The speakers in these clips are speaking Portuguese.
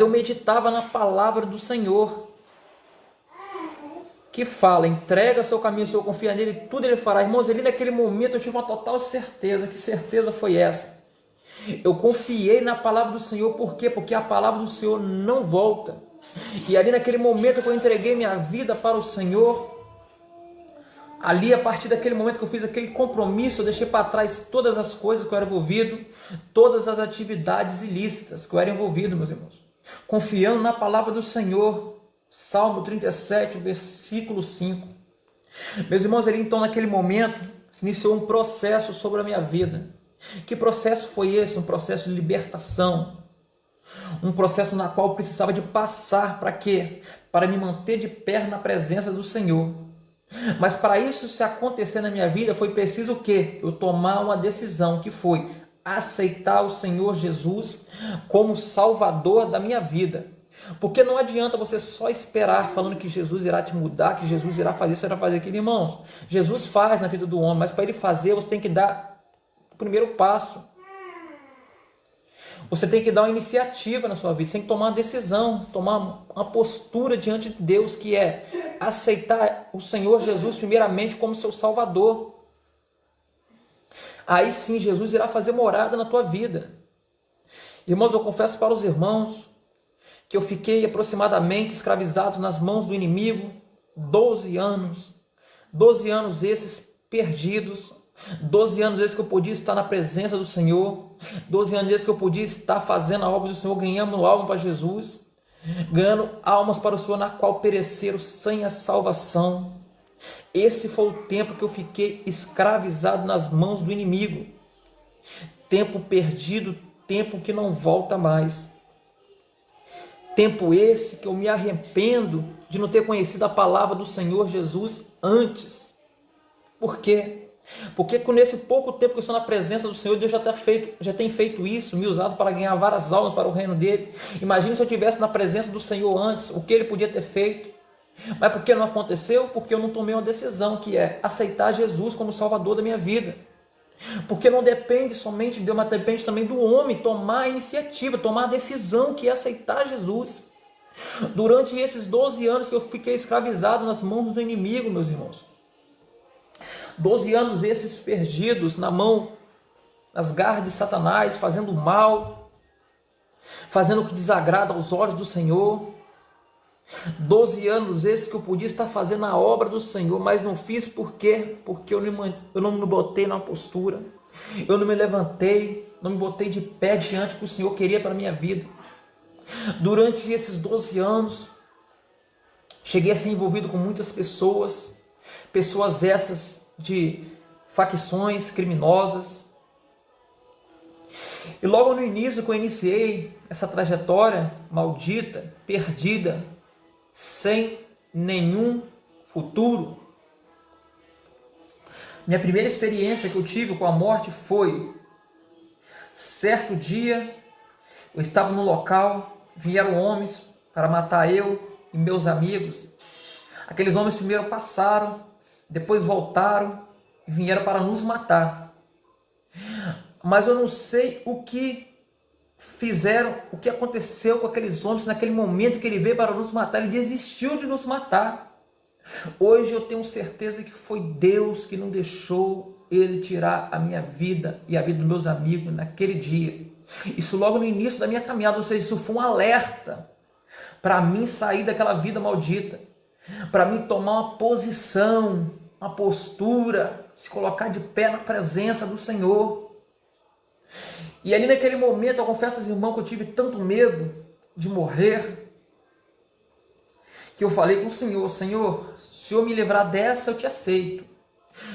eu meditava na palavra do Senhor, que fala, entrega seu caminho, se eu confiar nele, tudo ele fará. Irmãos, ali naquele momento eu tive uma total certeza. Que certeza foi essa? Eu confiei na palavra do Senhor, por quê? Porque a palavra do Senhor não volta. E ali naquele momento que eu entreguei minha vida para o Senhor, ali a partir daquele momento que eu fiz aquele compromisso, eu deixei para trás todas as coisas que eu era envolvido, todas as atividades ilícitas que eu era envolvido, meus irmãos. Confiando na palavra do Senhor. Salmo 37, versículo 5. Meus irmãos, ali então naquele momento se iniciou um processo sobre a minha vida. Que processo foi esse? Um processo de libertação. Um processo na qual eu precisava de passar para quê? Para me manter de pé na presença do Senhor. Mas para isso se acontecer na minha vida foi preciso o quê? Eu tomar uma decisão, que foi aceitar o Senhor Jesus como Salvador da minha vida. Porque não adianta você só esperar falando que Jesus irá te mudar, que Jesus irá fazer isso, irá fazer aquilo. Irmãos, Jesus faz na vida do homem, mas para ele fazer você tem que dar o primeiro passo. Você tem que dar uma iniciativa na sua vida, você tem que tomar uma decisão, tomar uma postura diante de Deus, que é aceitar o Senhor Jesus primeiramente como seu Salvador. Aí sim Jesus irá fazer morada na tua vida. Irmãos, eu confesso para os irmãos que eu fiquei aproximadamente escravizado nas mãos do inimigo 12 anos. 12 anos esses perdidos. 12 anos esses que eu podia estar na presença do Senhor. 12 anos esses que eu podia estar fazendo a obra do Senhor, ganhando alma para Jesus. Ganhando almas para o Senhor, na qual pereceram sem a salvação. Esse foi o tempo que eu fiquei escravizado nas mãos do inimigo. Tempo perdido, tempo que não volta mais. Tempo esse que eu me arrependo de não ter conhecido a palavra do Senhor Jesus antes. Por quê? Porque nesse pouco tempo que eu estou na presença do Senhor, Deus já tem feito isso, me usado para ganhar várias almas para o reino dele. Imagine se eu estivesse na presença do Senhor antes, o que ele podia ter feito. Mas por que não aconteceu? Porque eu não tomei uma decisão, que é aceitar Jesus como Salvador da minha vida. Porque não depende somente de Deus, mas depende também do homem tomar a iniciativa, tomar a decisão, que é aceitar Jesus. Durante esses 12 anos que eu fiquei escravizado nas mãos do inimigo, meus irmãos. 12 anos esses perdidos nas garras de Satanás, fazendo mal, fazendo o que desagrada aos olhos do Senhor. 12 anos esses que eu podia estar fazendo a obra do Senhor, mas não fiz. Por quê? Porque eu não me botei numa postura, eu não me levantei, não me botei de pé diante do que o Senhor queria para a minha vida. Durante esses 12 anos, cheguei a ser envolvido com muitas pessoas essas de facções criminosas. E logo no início que eu iniciei essa trajetória maldita, perdida, sem nenhum futuro, minha primeira experiência que eu tive com a morte foi, certo dia, eu estava no local, vieram homens para matar eu e meus amigos. Aqueles homens primeiro passaram, depois voltaram e vieram para nos matar. Mas eu não sei o que fizeram, o que aconteceu com aqueles homens naquele momento que ele veio para nos matar. Ele desistiu de nos matar. Hoje eu tenho certeza que foi Deus que não deixou ele tirar a minha vida e a vida dos meus amigos naquele dia. Isso logo no início da minha caminhada, ou seja, isso foi um alerta para mim sair daquela vida maldita, para mim tomar uma posição, uma postura, se colocar de pé na presença do Senhor. E ali naquele momento, eu confesso aos irmãos que eu tive tanto medo de morrer, que eu falei com o Senhor: Senhor, se o Senhor me livrar dessa, eu te aceito.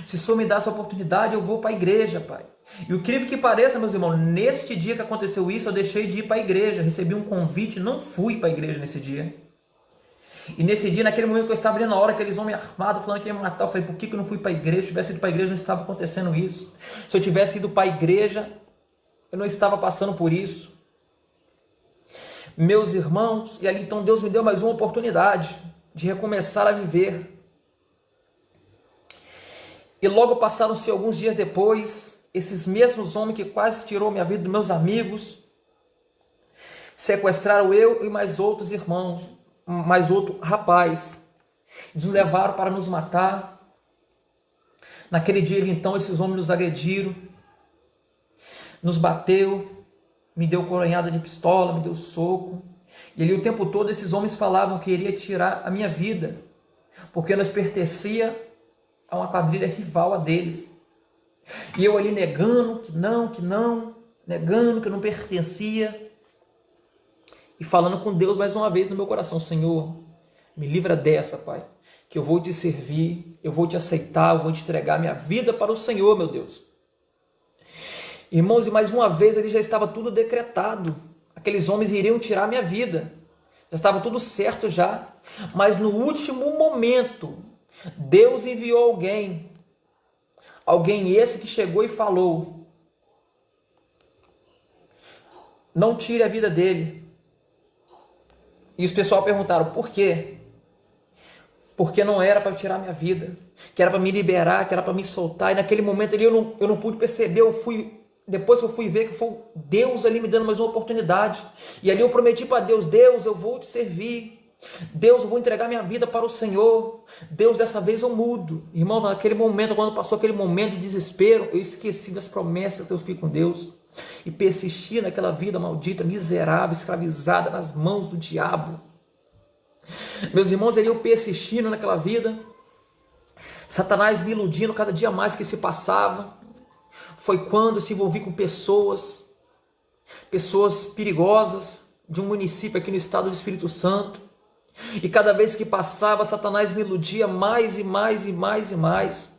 Se o Senhor me dá essa oportunidade, eu vou para a igreja, Pai. E o incrível que pareça, meus irmãos, neste dia que aconteceu isso, eu deixei de ir para a igreja, recebi um convite, não fui para a igreja nesse dia. E nesse dia, naquele momento que eu estava ali na hora, aqueles homens armados falando que ia me matar, eu falei: por que eu não fui para a igreja? Se eu tivesse ido para a igreja, não estava acontecendo isso. Se eu tivesse ido para a igreja, eu não estava passando por isso. Meus irmãos, e ali então Deus me deu mais uma oportunidade de recomeçar a viver. E logo passaram-se alguns dias depois, esses mesmos homens que quase tirou minha vida dos meus amigos, sequestraram eu e mais outros irmãos, mais outro rapaz. Eles nos levaram para nos matar. Naquele dia, então, esses homens nos agrediram, nos bateu, me deu coronhada de pistola, me deu soco. E ali o tempo todo esses homens falavam que iria tirar a minha vida, porque nós pertencia a uma quadrilha rival a deles. E eu ali negando que não, negando que eu não pertencia. E falando com Deus mais uma vez no meu coração: Senhor, me livra dessa, Pai, que eu vou te servir, eu vou te aceitar, eu vou te entregar minha vida para o Senhor, meu Deus. Irmãos, e mais uma vez ali já estava tudo decretado. Aqueles homens iriam tirar minha vida. Já estava tudo certo já. Mas no último momento, Deus enviou alguém. Alguém esse que chegou e falou: não tire a vida dele. E os pessoal perguntaram: por quê? Porque não era para tirar minha vida, que era para me liberar, que era para me soltar. E naquele momento ali eu não pude perceber, depois que eu fui ver que foi Deus ali me dando mais uma oportunidade. E ali eu prometi para Deus: Deus, eu vou te servir. Deus, eu vou entregar minha vida para o Senhor. Deus, dessa vez eu mudo. Irmão, naquele momento, quando passou aquele momento de desespero, eu esqueci das promessas que eu fiz com Deus e persisti naquela vida maldita, miserável, escravizada nas mãos do diabo. Meus irmãos, ali eu persistindo naquela vida, Satanás me iludindo cada dia mais que se passava. Foi quando eu se envolvi com pessoas perigosas de um município aqui no estado do Espírito Santo. E cada vez que passava, Satanás me iludia mais e mais e mais e mais.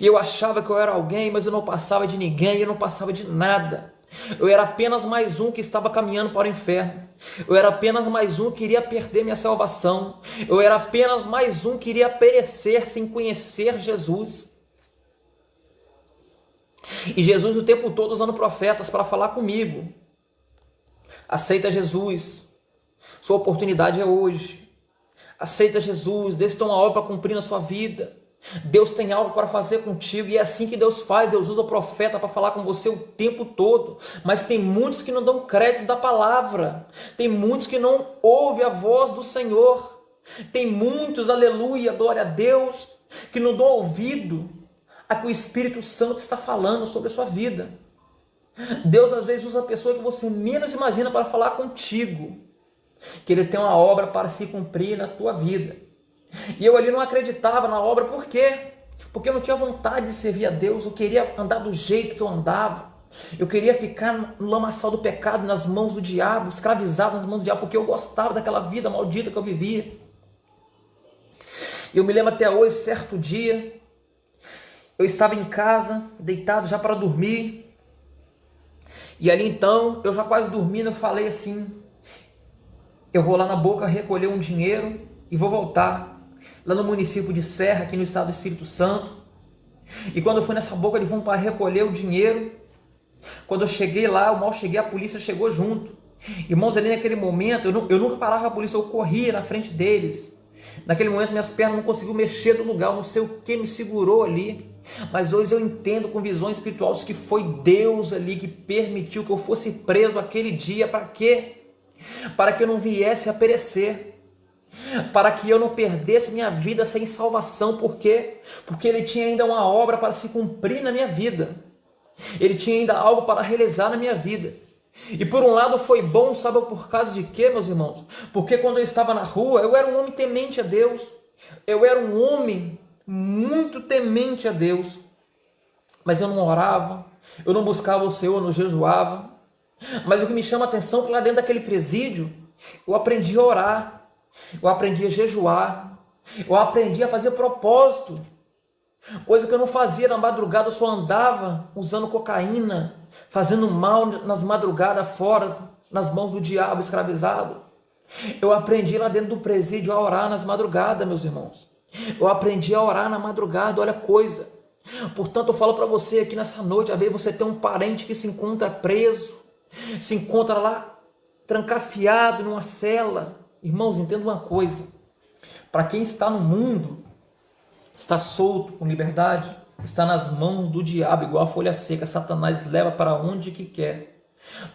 E eu achava que eu era alguém, mas eu não passava de ninguém, eu não passava de nada. Eu era apenas mais um que estava caminhando para o inferno. Eu era apenas mais um que iria perder minha salvação. Eu era apenas mais um que iria perecer sem conhecer Jesus. E Jesus o tempo todo usando profetas para falar comigo: aceita Jesus, sua oportunidade é hoje. Aceita Jesus, Deus tem uma obra para cumprir na sua vida. Deus tem algo para fazer contigo, e é assim que Deus faz. Deus usa o profeta para falar com você o tempo todo. Mas tem muitos que não dão crédito da palavra. Tem muitos que não ouvem a voz do Senhor. Tem muitos, aleluia, glória a Deus, que não dão ouvido a que o Espírito Santo está falando sobre a sua vida. Deus às vezes usa a pessoa que você menos imagina para falar contigo, que Ele tem uma obra para se cumprir na tua vida. E eu ali não acreditava na obra. Por quê? Porque eu não tinha vontade de servir a Deus. Eu queria andar do jeito que eu andava. Eu queria ficar no lamaçal do pecado, nas mãos do diabo, escravizado nas mãos do diabo, porque eu gostava daquela vida maldita que eu vivia. Eu me lembro até hoje, certo dia, eu estava em casa, deitado já para dormir. E ali então, eu já quase dormindo, eu falei assim: eu vou lá na Boca recolher um dinheiro e vou voltar. Lá no município de Serra, aqui no estado do Espírito Santo. E quando eu fui nessa Boca, eles vão para recolher o dinheiro. Quando eu cheguei lá, eu mal cheguei, a polícia chegou junto. Irmãos, ali naquele momento, eu nunca parava a polícia, eu corria na frente deles. Naquele momento, minhas pernas não conseguiam mexer do lugar, eu não sei o que me segurou ali. Mas hoje eu entendo com visões espirituais que foi Deus ali que permitiu que eu fosse preso aquele dia. Para quê? Para que eu não viesse a perecer. Para que eu não perdesse minha vida sem salvação. Por quê? Porque Ele tinha ainda uma obra para se cumprir na minha vida. Ele tinha ainda algo para realizar na minha vida. E por um lado foi bom, sabe por causa de quê, meus irmãos? Porque quando eu estava na rua, eu era um homem temente a Deus. Eu era um homem muito temente a Deus. Mas eu não orava, eu não buscava o Senhor, eu não jejuava. Mas o que me chama a atenção é que lá dentro daquele presídio, eu aprendi a orar. Eu aprendi a jejuar, eu aprendi a fazer propósito, coisa que eu não fazia na madrugada. Eu só andava usando cocaína, fazendo mal nas madrugadas fora, nas mãos do diabo escravizado. Eu aprendi lá dentro do presídio a orar nas madrugadas, meus irmãos. Eu aprendi a orar na madrugada, olha a coisa. Portanto, eu falo para você aqui nessa noite, às vezes você tem um parente que se encontra preso, se encontra lá trancafiado numa cela. Irmãos, entenda uma coisa: para quem está no mundo, está solto, com liberdade, está nas mãos do diabo, igual a folha seca. Satanás leva para onde que quer.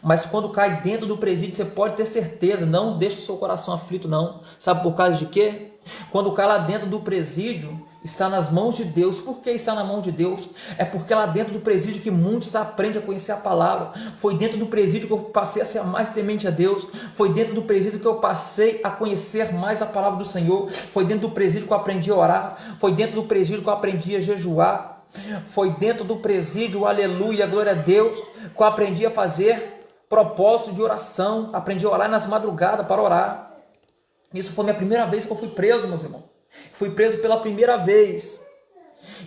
Mas quando cai dentro do presídio, você pode ter certeza, não deixe o seu coração aflito não. Sabe por causa de quê? Quando cai lá dentro do presídio, está nas mãos de Deus. Por que está na mão de Deus? É porque lá dentro do presídio que muitos aprendem a conhecer a palavra. Foi dentro do presídio que eu passei a ser mais temente a Deus. Foi dentro do presídio que eu passei a conhecer mais a palavra do Senhor. Foi dentro do presídio que eu aprendi a orar. Foi dentro do presídio que eu aprendi a jejuar. Foi dentro do presídio, aleluia, glória a Deus, que eu aprendi a fazer propósito de oração. Aprendi a orar nas madrugadas para orar. Isso foi a minha primeira vez que eu fui preso, meus irmãos. Fui preso pela primeira vez.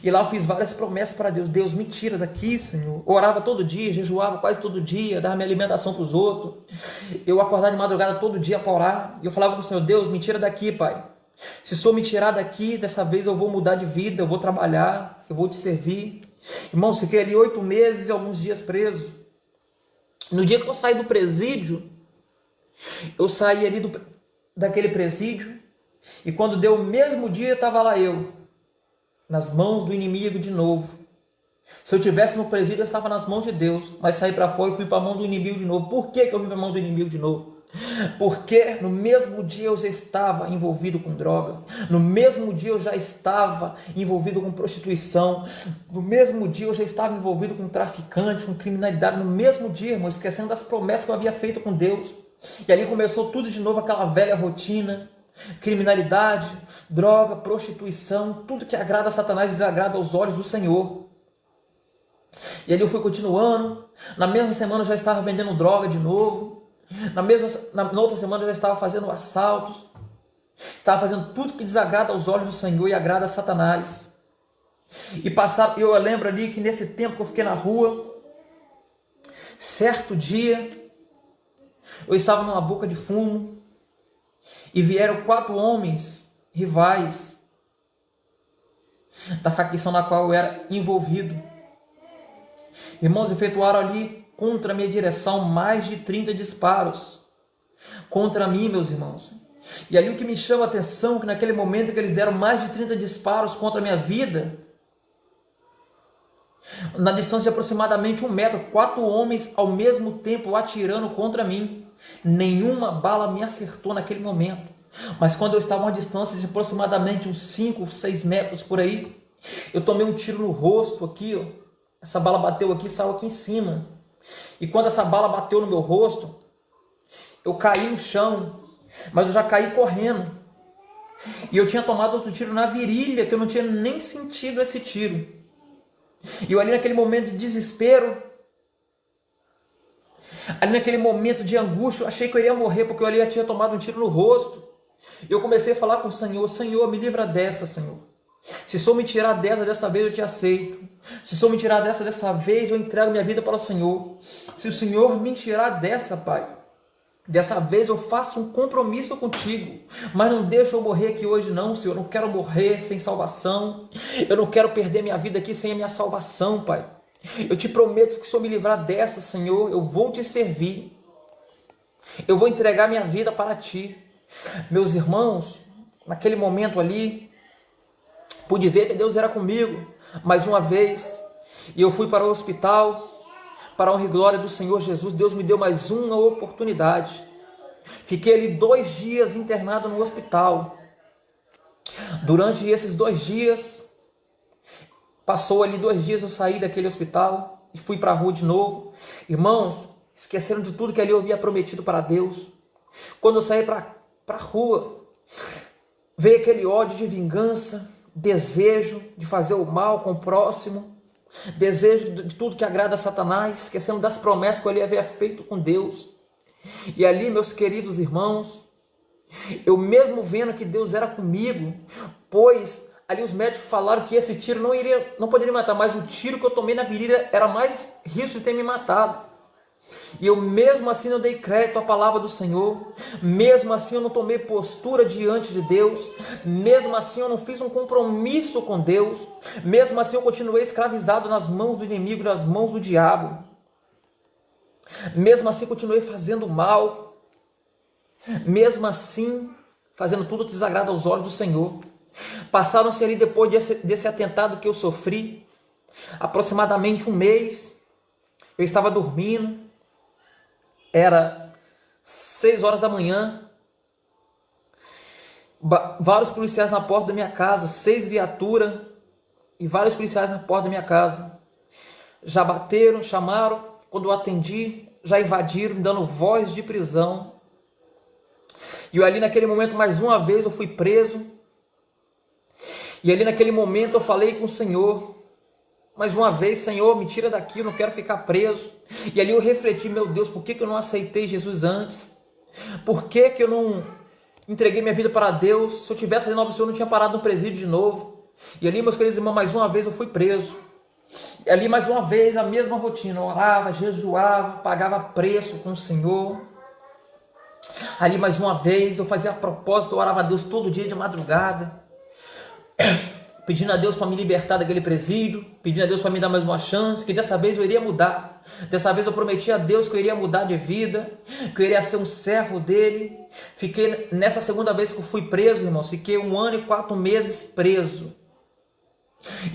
E lá eu fiz várias promessas para Deus. Deus, me tira daqui, Senhor. Eu orava todo dia, jejuava quase todo dia, dava minha alimentação para os outros. Eu acordava de madrugada todo dia para orar. E eu falava para o Senhor, Deus, me tira daqui, Pai. Se o Senhor me tirar daqui, dessa vez eu vou mudar de vida, eu vou trabalhar, eu vou te servir. Irmãos, fiquei ali 8 meses e alguns dias preso. No dia que eu saí do presídio, eu saí ali daquele presídio, e quando deu o mesmo dia, estava lá eu, nas mãos do inimigo de novo. Se eu estivesse no presídio, eu estava nas mãos de Deus, mas saí para fora e fui para a mão do inimigo de novo. Por que eu vim para a mão do inimigo de novo? Porque no mesmo dia eu já estava envolvido com droga, no mesmo dia eu já estava envolvido com prostituição, no mesmo dia eu já estava envolvido com traficante, com criminalidade, no mesmo dia, irmão, esquecendo das promessas que eu havia feito com Deus. E ali começou tudo de novo, aquela velha rotina, criminalidade, droga, prostituição, tudo que agrada a Satanás desagrada aos olhos do Senhor. E ali eu fui continuando, na mesma semana eu já estava vendendo droga de novo, na outra semana eu já estava fazendo assaltos, estava fazendo tudo que desagrada aos olhos do Senhor e agrada a Satanás. E eu lembro ali que nesse tempo que eu fiquei na rua, certo dia, eu estava numa boca de fumo e vieram 4 homens rivais da facção na qual eu era envolvido. Irmãos, efetuaram ali contra a minha direção mais de 30 disparos contra mim, meus irmãos. E ali o que me chama a atenção, que naquele momento que eles deram mais de 30 disparos contra a minha vida, na distância de aproximadamente 1 metro, 4 homens ao mesmo tempo atirando contra mim. Nenhuma bala me acertou naquele momento. Mas quando eu estava a uma distância de aproximadamente uns 5, 6 metros por aí, eu tomei um tiro no rosto aqui, ó. Essa bala bateu aqui e saiu aqui em cima. E quando essa bala bateu no meu rosto, eu caí no chão, mas eu já caí correndo. E eu tinha tomado outro tiro na virilha, que eu não tinha nem sentido esse tiro. E eu ali naquele momento de desespero, ali naquele momento de angústia, eu achei que eu iria morrer, porque eu ali já tinha tomado um tiro no rosto. E eu comecei a falar com o Senhor, Senhor, me livra dessa, Senhor. Se o Senhor me tirar dessa vez eu te aceito. Se o Senhor me tirar dessa vez, eu entrego minha vida para o Senhor. Se o Senhor me tirar dessa, Pai, dessa vez eu faço um compromisso contigo. Mas não deixa eu morrer aqui hoje não, Senhor. Eu não quero morrer sem salvação. Eu não quero perder minha vida aqui sem a minha salvação, Pai. Eu te prometo que se o Senhor me livrar dessa, Senhor, eu vou te servir. Eu vou entregar minha vida para ti. Meus irmãos, naquele momento ali, pude ver que Deus era comigo, mais uma vez, e eu fui para o hospital, para a honra e glória do Senhor Jesus. Deus me deu mais uma oportunidade. Fiquei ali 2 dias internado no hospital. Durante esses 2 dias, passou ali 2 dias, eu saí daquele hospital e fui para a rua de novo. Irmãos, esqueceram de tudo que ali eu havia prometido para Deus. Quando eu saí para a rua, veio aquele ódio de vingança, desejo de fazer o mal com o próximo, desejo de tudo que agrada a Satanás, esquecendo das promessas que ele havia feito com Deus. E ali, meus queridos irmãos, eu mesmo vendo que Deus era comigo, pois ali os médicos falaram que esse tiro não poderia me matar, mas o tiro que eu tomei na virilha era mais risco de ter me matado. E eu mesmo assim não dei crédito à palavra do Senhor, mesmo assim eu não tomei postura diante de Deus, mesmo assim eu não fiz um compromisso com Deus, mesmo assim eu continuei escravizado nas mãos do inimigo, nas mãos do diabo, mesmo assim continuei fazendo mal, mesmo assim fazendo tudo que desagrada aos olhos do Senhor. Passaram-se ali, depois desse atentado que eu sofri, aproximadamente 1 mês. Eu estava dormindo, Era 6 horas da manhã, vários policiais na porta da minha casa, 6 viaturas e vários policiais na porta da minha casa. Já bateram, chamaram, quando eu atendi, já invadiram, me dando voz de prisão. E ali naquele momento, mais uma vez, eu fui preso. E ali naquele momento eu falei com o Senhor, mais uma vez: Senhor, me tira daqui, eu não quero ficar preso. E ali eu refleti: meu Deus, por que eu não aceitei Jesus antes? Por que eu não entreguei minha vida para Deus? Se eu tivesse ali no Senhor, eu não tinha parado no presídio de novo. E ali, meus queridos irmãos, mais uma vez eu fui preso. E ali mais uma vez a mesma rotina, eu orava, jejuava, pagava preço com o Senhor. Ali mais uma vez eu fazia a propósito, eu orava a Deus todo dia de madrugada, pedindo a Deus para me libertar daquele presídio, pedindo a Deus para me dar mais uma chance, que dessa vez eu iria mudar. Dessa vez eu prometi a Deus que eu iria mudar de vida, que eu iria ser um servo dele. Fiquei, nessa segunda vez que eu fui preso, irmãos, fiquei 1 ano e 4 meses preso.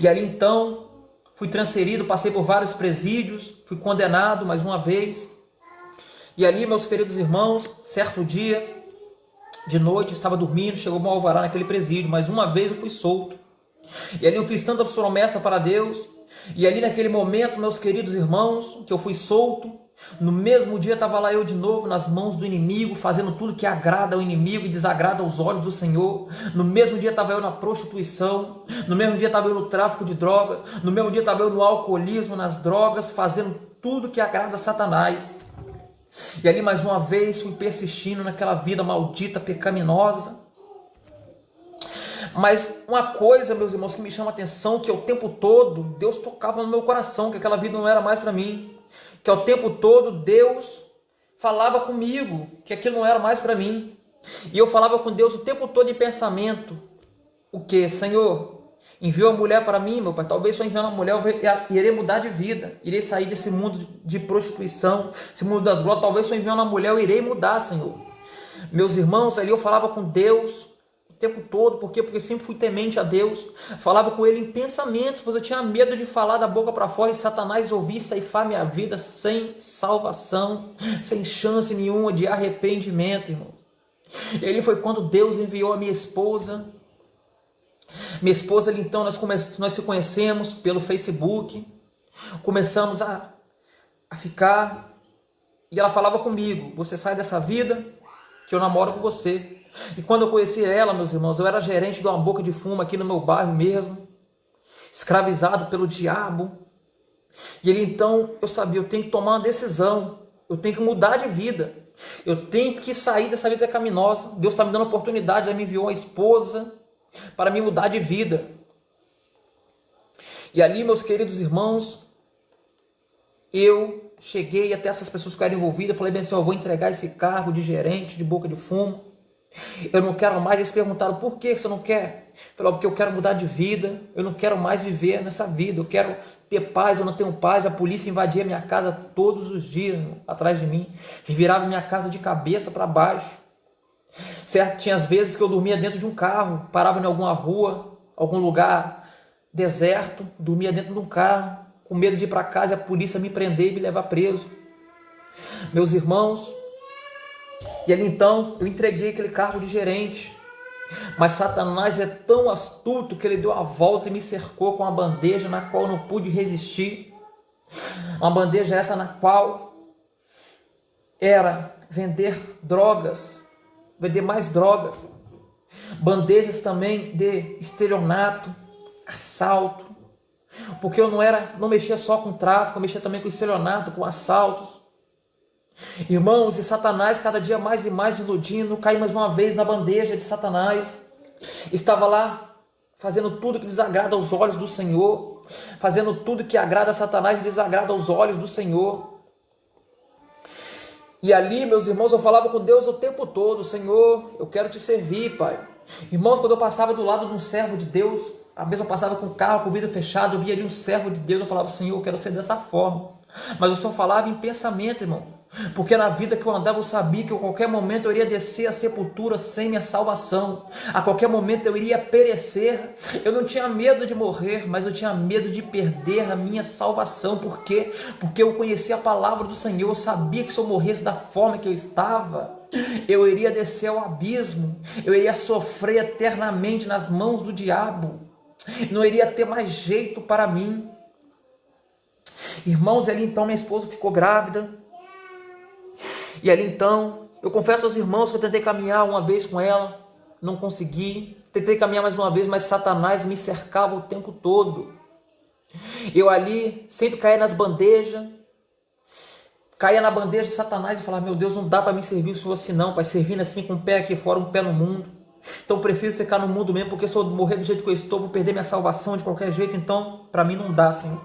E ali então fui transferido, passei por vários presídios, fui condenado mais uma vez. E ali, meus queridos irmãos, certo dia, de noite, eu estava dormindo, chegou um alvará naquele presídio, mais uma vez eu fui solto. E ali eu fiz tanta promessa para Deus. E ali naquele momento, meus queridos irmãos, que eu fui solto, no mesmo dia estava lá eu de novo nas mãos do inimigo, fazendo tudo que agrada ao inimigo e desagrada aos olhos do Senhor. No mesmo dia estava eu na prostituição, no mesmo dia estava eu no tráfico de drogas, no mesmo dia estava eu no alcoolismo, nas drogas, fazendo tudo que agrada a Satanás. E ali mais uma vez fui persistindo naquela vida maldita, pecaminosa. Mas uma coisa, meus irmãos, que me chama a atenção, que ao tempo todo Deus tocava no meu coração, que aquela vida não era mais para mim, que ao tempo todo Deus falava comigo, que aquilo não era mais para mim. E eu falava com Deus o tempo todo em pensamento: o que, Senhor? Enviou a mulher para mim, meu Pai. Talvez só enviando uma mulher eu irei mudar de vida, irei sair desse mundo de prostituição, esse mundo das glórias. Talvez só enviando uma mulher eu irei mudar, Senhor. Meus irmãos, ali eu falava com Deus o tempo todo. Por quê? Porque sempre fui temente a Deus. Falava com Ele em pensamentos, pois eu tinha medo de falar da boca para fora e Satanás ouvir e ceifar minha vida sem salvação, sem chance nenhuma de arrependimento, irmão. E ali foi quando Deus enviou a minha esposa. Minha esposa, então, nós se conhecemos pelo Facebook, começamos a ficar, e ela falava comigo: você sai dessa vida que eu namoro com você. E quando eu conheci ela, meus irmãos, eu era gerente de uma boca de fumo aqui no meu bairro mesmo, escravizado pelo diabo. E ele então, eu sabia, eu tenho que tomar uma decisão, eu tenho que mudar de vida, eu tenho que sair dessa vida pecaminosa. Deus está me dando a oportunidade, já me enviou uma esposa para me mudar de vida. E ali, meus queridos irmãos, eu cheguei até essas pessoas que eram envolvidas, falei: bem, Senhor, eu vou entregar esse cargo de gerente de boca de fumo, eu não quero mais. Eles perguntaram: por que você não quer? Eu falei: porque eu quero mudar de vida, eu não quero mais viver nessa vida, eu quero ter paz, eu não tenho paz. A polícia invadia minha casa todos os dias, atrás de mim, e virava minha casa de cabeça para baixo. Certo? Tinha as vezes que eu dormia dentro de um carro, parava em alguma rua, algum lugar deserto, dormia dentro de um carro, com medo de ir para casa e a polícia me prender e me levar preso. Meus irmãos, e ali então eu entreguei aquele cargo de gerente, mas Satanás é tão astuto que ele deu a volta e me cercou com uma bandeja na qual eu não pude resistir. Uma bandeja essa na qual era vender drogas, vender mais drogas, bandejas também de estelionato, assalto, porque eu não mexia só com tráfico, eu mexia também com estelionato, com assaltos. Irmãos, e Satanás cada dia mais e mais me iludindo, caí mais uma vez na bandeja de Satanás. Estava lá fazendo tudo que desagrada aos olhos do Senhor, fazendo tudo que agrada a Satanás e desagrada aos olhos do Senhor. E ali, meus irmãos, eu falava com Deus o tempo todo: Senhor, eu quero te servir, Pai. Irmãos, quando eu passava do lado de um servo de Deus, às vezes eu passava com o carro, com o vidro fechado, eu via ali um servo de Deus, eu falava: Senhor, eu quero ser dessa forma. Mas eu só falava em pensamento, irmão. Porque na vida que eu andava eu sabia que a qualquer momento eu iria descer a sepultura sem minha salvação. A qualquer momento eu iria perecer. Eu não tinha medo de morrer, mas eu tinha medo de perder a minha salvação. Por quê? Porque eu conhecia a palavra do Senhor. Eu sabia que se eu morresse da forma que eu estava, eu iria descer ao abismo. Eu iria sofrer eternamente nas mãos do diabo. Não iria ter mais jeito para mim. Irmãos, ali então minha esposa ficou grávida. E ali então, eu confesso aos irmãos que eu tentei caminhar uma vez com ela, não consegui. Tentei caminhar mais uma vez, mas Satanás me cercava o tempo todo. Eu ali sempre caía nas bandejas, caía na bandeja de Satanás e falava: meu Deus, não dá para me servir o Senhor assim não, Pai, servindo assim com um pé aqui fora, um pé no mundo. Então eu prefiro ficar no mundo mesmo, porque se eu morrer do jeito que eu estou, vou perder minha salvação de qualquer jeito, então para mim não dá, Senhor.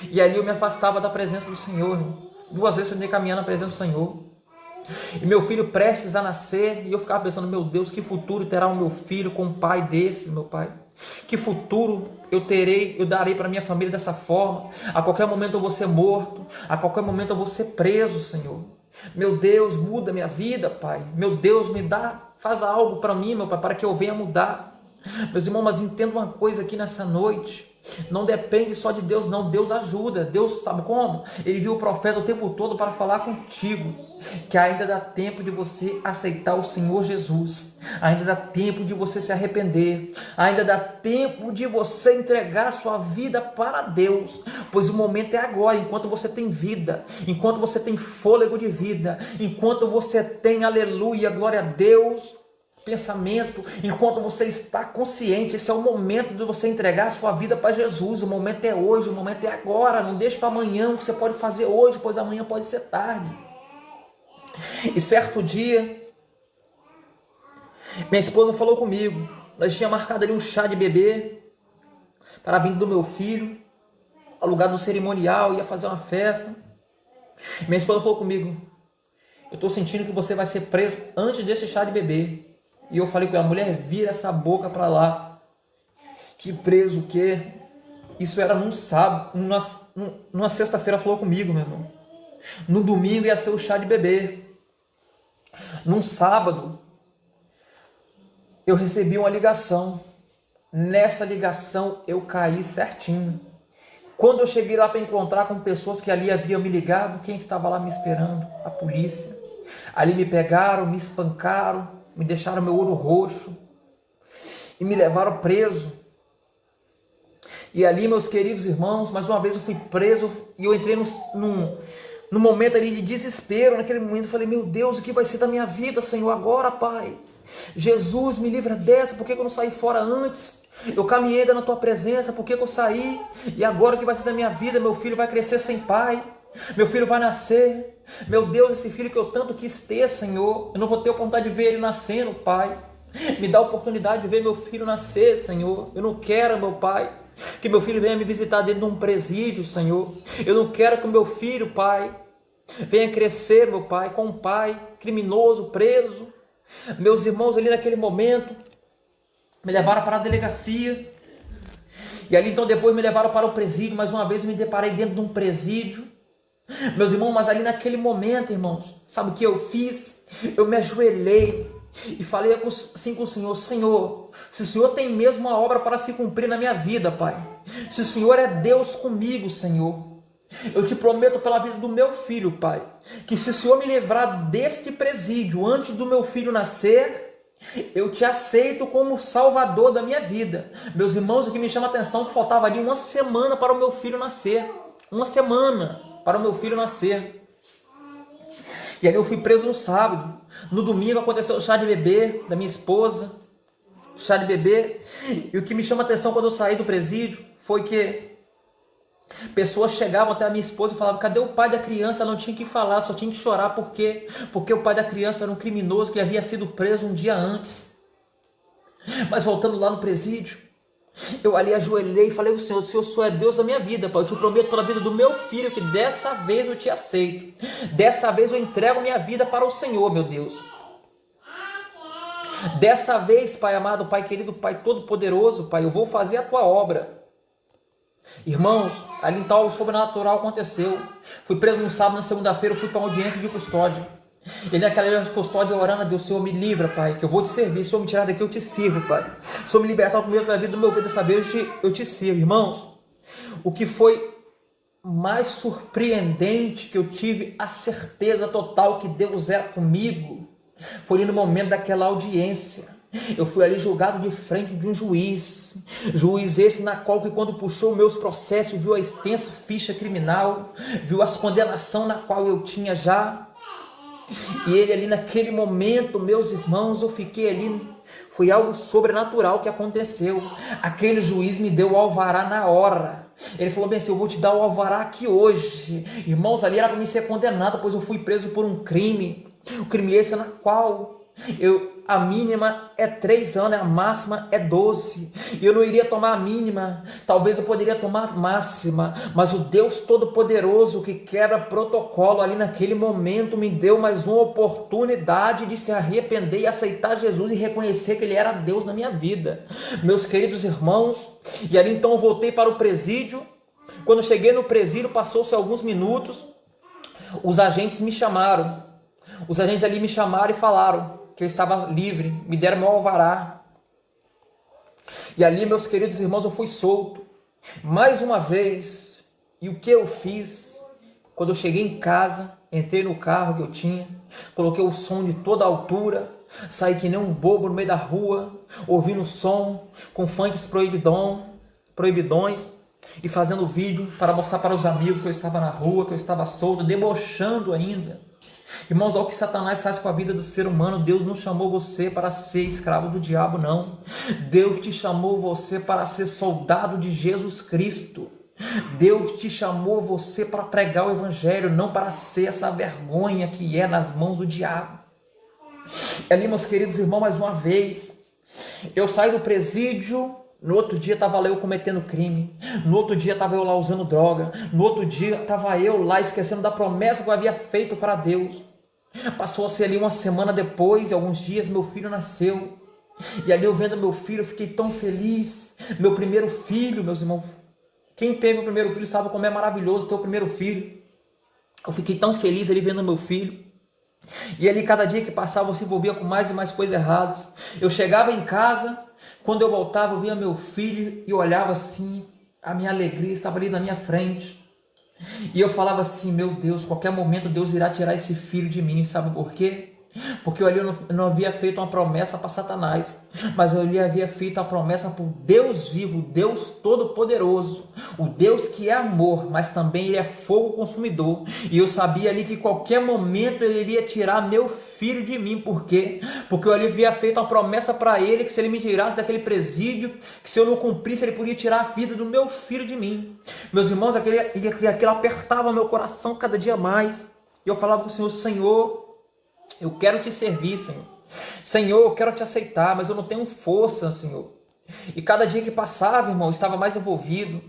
E ali eu me afastava da presença do Senhor, irmão. 2 vezes eu tentei caminhar na presença do Senhor. E meu filho prestes a nascer, e eu ficava pensando: meu Deus, que futuro terá o meu filho com um pai desse, meu Pai? Que futuro eu darei para minha família dessa forma? A qualquer momento eu vou ser morto, a qualquer momento eu vou ser preso, Senhor. Meu Deus, muda minha vida, Pai. Meu Deus, faz algo para mim, meu Pai, para que eu venha mudar. Meus irmãos, mas entenda uma coisa aqui nessa noite: não depende só de Deus, não. Deus ajuda. Deus sabe como? Ele viu o profeta o tempo todo para falar contigo, que ainda dá tempo de você aceitar o Senhor Jesus, ainda dá tempo de você se arrepender, ainda dá tempo de você entregar sua vida para Deus, pois o momento é agora, enquanto você tem vida, enquanto você tem fôlego de vida, enquanto você tem, aleluia, glória a Deus, pensamento, enquanto você está consciente. Esse é o momento de você entregar a sua vida para Jesus. O momento é hoje, o momento é agora. Não deixe para amanhã o que você pode fazer hoje, pois amanhã pode ser tarde. E certo dia, minha esposa falou comigo. Nós tínhamos marcado ali um chá de bebê para a vinda do meu filho, alugado no cerimonial, ia fazer uma festa. Minha esposa falou comigo: eu estou sentindo que você vai ser preso antes desse chá de bebê. E eu falei com ela: mulher, vira essa boca para lá. Que preso o quê? Isso era num sábado, numa sexta-feira falou comigo, meu irmão. No domingo ia ser o chá de bebê. Num sábado, eu recebi uma ligação. Nessa ligação eu caí certinho. Quando eu cheguei lá para encontrar com pessoas que ali haviam me ligado, quem estava lá me esperando? A polícia. Ali me pegaram, me espancaram, me deixaram meu olho roxo e me levaram preso. E ali, meus queridos irmãos, mais uma vez eu fui preso e eu entrei num momento ali de desespero. Naquele momento eu falei: meu Deus, o que vai ser da minha vida, Senhor, agora, Pai? Jesus, me livra dessa. Por que eu não saí fora antes? Eu caminhei ainda na tua presença, por que eu saí? E agora o que vai ser da minha vida? Meu filho vai crescer sem pai, meu filho vai nascer. Meu Deus, esse filho que eu tanto quis ter, Senhor, eu não vou ter a oportunidade de ver ele nascendo, Pai. Me dá a oportunidade de ver meu filho nascer, Senhor. Eu não quero, meu Pai, que meu filho venha me visitar dentro de um presídio, Senhor. Eu não quero que o meu filho, Pai, venha crescer, meu Pai, com um pai criminoso, preso. Meus irmãos, ali naquele momento, me levaram para a delegacia. E ali então depois me levaram para o presídio. Mais uma vez eu me deparei dentro de um presídio. Meus irmãos, mas ali naquele momento, irmãos, sabe o que eu fiz? Eu me ajoelhei e falei assim com o Senhor: Senhor, se o Senhor tem mesmo uma obra para se cumprir na minha vida, Pai, se o Senhor é Deus comigo, Senhor, eu te prometo pela vida do meu filho, Pai, que se o Senhor me livrar deste presídio antes do meu filho nascer, eu te aceito como Salvador da minha vida. Meus irmãos, o que me chama a atenção é que faltava ali uma semana para o meu filho nascer. Uma semana para o meu filho nascer. E ali eu fui preso no sábado. No domingo aconteceu o chá de bebê da minha esposa. Chá de bebê. E o que me chama a atenção quando eu saí do presídio foi que pessoas chegavam até a minha esposa e falavam: cadê o pai da criança? Ela não tinha que falar, só tinha que chorar. Por quê? Porque o pai da criança era um criminoso que havia sido preso um dia antes. Mas voltando lá no presídio, eu ali ajoelhei e falei com o Senhor: o Senhor só é Deus da minha vida, Pai. Eu te prometo pela vida do meu filho que dessa vez eu te aceito. Dessa vez eu entrego minha vida para o Senhor, meu Deus. Dessa vez, Pai amado, Pai querido, Pai todo poderoso, Pai, eu vou fazer a tua obra. Irmãos, ali então o sobrenatural aconteceu. Fui preso no sábado, na segunda-feira eu fui para uma audiência de custódia. E naquela audiência de custódia orando a Deus: Senhor, me livra, Pai, que eu vou te servir. Se eu me tirar daqui, eu te sirvo, Pai. Se eu me libertar do meio da vida, do meu vida, dessa vez eu te sirvo. Irmãos, o que foi mais surpreendente, que eu tive a certeza total que Deus era comigo, foi no momento daquela audiência. Eu fui ali julgado de frente de um juiz esse na qual que quando puxou meus processos, viu a extensa ficha criminal, viu as condenações na qual eu tinha já, e ele ali naquele momento, meus irmãos, eu fiquei ali, foi algo sobrenatural que aconteceu. Aquele juiz me deu o alvará na hora. Ele falou bem assim: eu vou te dar o alvará aqui hoje. Irmãos, ali era para mim ser condenado, pois eu fui preso por um crime. O crime esse na qual a mínima é 3 anos, a máxima é 12. E eu não iria tomar a mínima, talvez eu poderia tomar a máxima, mas o Deus Todo-Poderoso que quebra protocolo ali naquele momento me deu mais uma oportunidade de se arrepender e aceitar Jesus e reconhecer que Ele era Deus na minha vida. Meus queridos irmãos, e ali então eu voltei para o presídio. Quando cheguei no presídio, passou-se alguns minutos, os agentes me chamaram. Os agentes ali me chamaram e falaram que eu estava livre, me deram meu alvará. E ali, meus queridos irmãos, eu fui solto. Mais uma vez, e o que eu fiz? Quando eu cheguei em casa, entrei no carro que eu tinha, coloquei o som de toda a altura, saí que nem um bobo no meio da rua, ouvindo o som, com funks proibidões, e fazendo vídeo para mostrar para os amigos que eu estava na rua, que eu estava solto, debochando ainda. Irmãos, olha o que Satanás faz com a vida do ser humano. Deus não chamou você para ser escravo do diabo, não. Deus te chamou você para ser soldado de Jesus Cristo. Deus te chamou você para pregar o evangelho, não para ser essa vergonha que é nas mãos do diabo. Ali, meus queridos irmãos, mais uma vez, eu saí do presídio. No outro dia estava eu cometendo crime, no outro dia estava eu lá usando droga, no outro dia estava eu lá esquecendo da promessa que eu havia feito para Deus. Passou-se ali uma semana depois, e alguns dias, meu filho nasceu, e ali eu vendo meu filho, eu fiquei tão feliz. Meu primeiro filho, meus irmãos, quem teve o primeiro filho sabe como é maravilhoso ter o primeiro filho. Eu fiquei tão feliz ali vendo meu filho. E ali cada dia que passava eu se envolvia com mais e mais coisas erradas. Eu chegava em casa, quando eu voltava eu via meu filho e eu olhava assim, a minha alegria estava ali na minha frente. E eu falava assim: meu Deus, qualquer momento Deus irá tirar esse filho de mim. Sabe por quê? Porque eu ali não havia feito uma promessa para Satanás, mas eu ali havia feito a promessa para o Deus vivo, o Deus Todo-Poderoso, o Deus que é amor, mas também Ele é fogo consumidor. E eu sabia ali que qualquer momento Ele iria tirar meu filho de mim. Por quê? Porque eu ali havia feito uma promessa para Ele, que se Ele me tirasse daquele presídio, que se eu não cumprisse, Ele podia tirar a vida do meu filho de mim. Meus irmãos, aquilo apertava meu coração cada dia mais. E eu falava com o Senhor: Senhor, eu quero te servir, Senhor. Senhor, eu quero te aceitar, mas eu não tenho força, Senhor. E cada dia que passava, irmão, eu estava mais envolvido.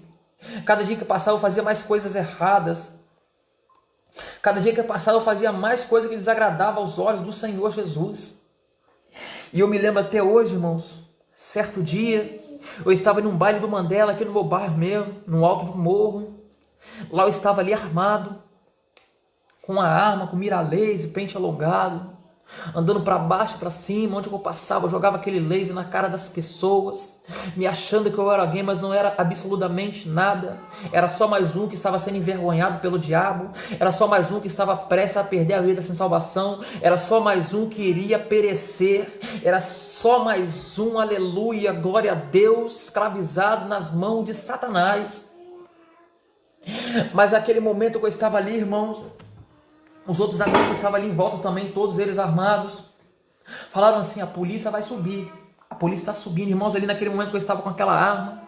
Cada dia que passava, eu fazia mais coisas erradas. Cada dia que passava, eu fazia mais coisas que desagradavam aos olhos do Senhor Jesus. E eu me lembro até hoje, irmãos, certo dia, eu estava num baile do Mandela, aqui no meu bairro mesmo, no alto do morro. Lá eu estava ali armado, com a arma, com mira laser, pente alongado, andando para baixo e para cima. Onde eu passava, eu jogava aquele laser na cara das pessoas, me achando que eu era alguém, mas não era absolutamente nada. Era só mais um que estava sendo envergonhado pelo diabo, era só mais um que estava prestes a perder a vida sem salvação, era só mais um que iria perecer, era só mais um, aleluia, glória a Deus, escravizado nas mãos de Satanás. Mas naquele momento que eu estava ali, irmãos, os outros amigos estavam ali em volta também, todos eles armados. Falaram assim: a polícia vai subir. A polícia está subindo. Irmãos, ali naquele momento que eu estava com aquela arma,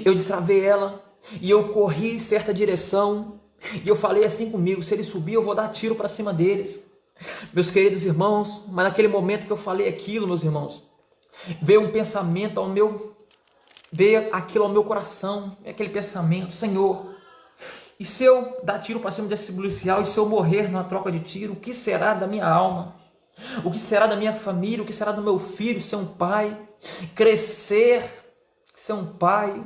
eu destravei ela e eu corri em certa direção. E eu falei assim comigo: se ele subir, eu vou dar tiro para cima deles. Meus queridos irmãos, mas naquele momento que eu falei aquilo, meus irmãos, veio um pensamento veio aquilo ao meu coração, aquele pensamento: Senhor, e se eu dar tiro para cima desse policial, e se eu morrer na troca de tiro, o que será da minha alma? O que será da minha família? O que será do meu filho ser um pai? Crescer, ser um pai,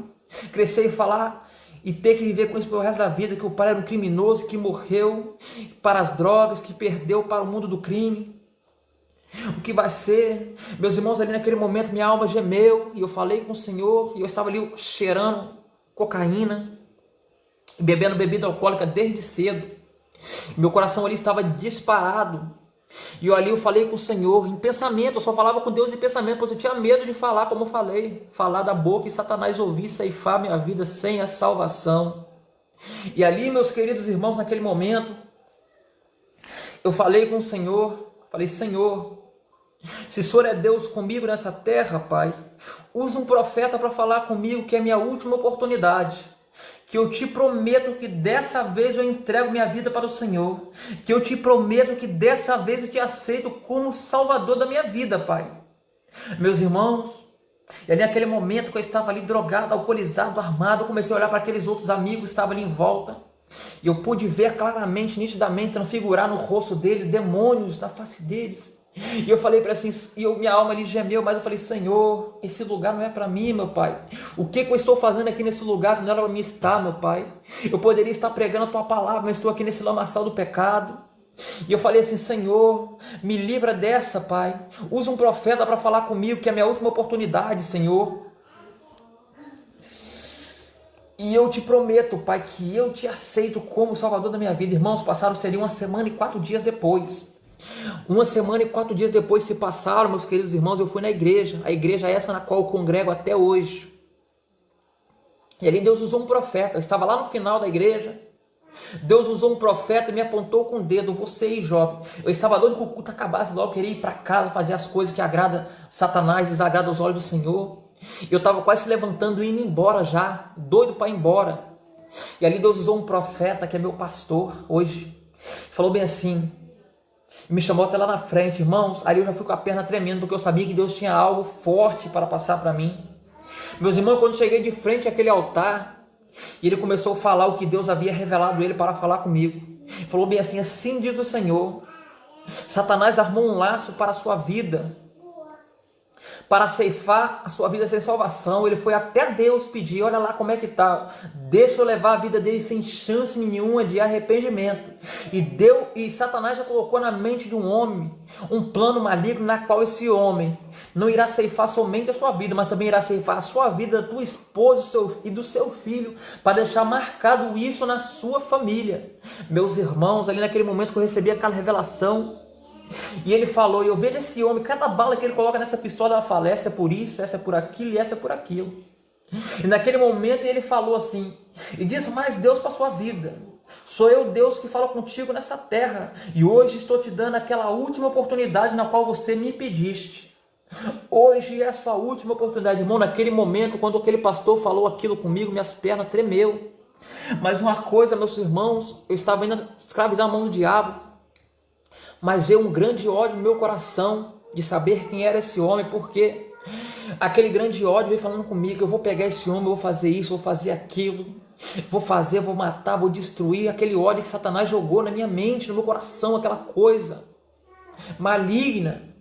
crescer e falar: e ter que viver com isso pelo resto da vida, que o pai era um criminoso, que morreu para as drogas, que perdeu para o mundo do crime. O que vai ser? Meus irmãos, ali naquele momento minha alma gemeu, e eu falei com o Senhor, e eu estava ali cheirando cocaína, bebendo bebida alcoólica desde cedo. Meu coração ali estava disparado. E ali eu falei com o Senhor em pensamento, eu só falava com Deus em pensamento, pois eu tinha medo de falar como eu falei, falar da boca e Satanás ouvir, ceifar minha vida sem a salvação. E ali, meus queridos irmãos, naquele momento, eu falei com o Senhor, falei: Senhor, se o Senhor é Deus comigo nessa terra, Pai, usa um profeta para falar comigo, que é a minha última oportunidade. Que eu te prometo que dessa vez eu entrego minha vida para o Senhor. Que eu te prometo que dessa vez eu te aceito como Salvador da minha vida, Pai. Meus irmãos, e ali naquele momento que eu estava ali drogado, alcoolizado, armado, eu comecei a olhar para aqueles outros amigos que estavam ali em volta. E eu pude ver claramente, nitidamente, transfigurar no rosto deles, demônios na face deles. E eu falei para assim, minha alma ali gemeu, mas eu falei: Senhor, esse lugar não é para mim, meu Pai. O que eu estou fazendo aqui nesse lugar que não era para mim estar, meu Pai? Eu poderia estar pregando a Tua palavra, mas estou aqui nesse lamaçal do pecado. E eu falei assim: Senhor, me livra dessa, Pai. Usa um profeta para falar comigo, que é a minha última oportunidade, Senhor. E eu te prometo, Pai, que eu te aceito como Salvador da minha vida. Irmãos, seria 1 semana e 4 dias depois. 1 semana e 4 dias depois se passaram, meus queridos irmãos, eu fui na igreja, a igreja essa na qual eu congrego até hoje. E ali Deus usou um profeta, eu estava lá no final da igreja, Deus usou um profeta e me apontou com o dedo: você aí, jovem. Eu estava doido que o culto acabasse logo, eu queria ir para casa, fazer as coisas que agradam Satanás, desagradam os olhos do Senhor. Eu estava quase se levantando e indo embora já, doido para ir embora. E ali Deus usou um profeta, que é meu pastor hoje, falou bem assim, me chamou até lá na frente. Irmãos, ali eu já fui com a perna tremendo, porque eu sabia que Deus tinha algo forte para passar para mim. Meus irmãos, quando cheguei de frente àquele altar, e ele começou a falar o que Deus havia revelado ele para falar comigo. Falou bem assim: assim diz o Senhor, Satanás armou um laço para a sua vida, para ceifar a sua vida sem salvação. Ele foi até Deus pedir: olha lá como é que está, deixa eu levar a vida dele sem chance nenhuma de arrependimento. E Satanás já colocou na mente de um homem um plano maligno, na qual esse homem não irá ceifar somente a sua vida, mas também irá ceifar a sua vida, da tua esposa e do seu filho, para deixar marcado isso na sua família. Meus irmãos, ali naquele momento que eu recebi aquela revelação, e ele falou, e eu vejo esse homem, cada bala que ele coloca nessa pistola, ela fala: essa é por isso, essa é por aquilo e essa é por aquilo. E naquele momento ele falou assim, e diz mais Deus para a sua vida: sou eu, Deus, que falo contigo nessa terra, e hoje estou te dando aquela última oportunidade na qual você me pediste. Hoje é a sua última oportunidade. Irmão, naquele momento, quando aquele pastor falou aquilo comigo, minhas pernas tremeu. Mas uma coisa, meus irmãos, eu estava indo escravizar a mão do diabo, mas veio um grande ódio no meu coração de saber quem era esse homem, porque aquele grande ódio veio falando comigo: eu vou pegar esse homem, eu vou fazer isso, vou fazer aquilo, vou matar, vou destruir. Aquele ódio que Satanás jogou na minha mente, no meu coração, aquela coisa maligna.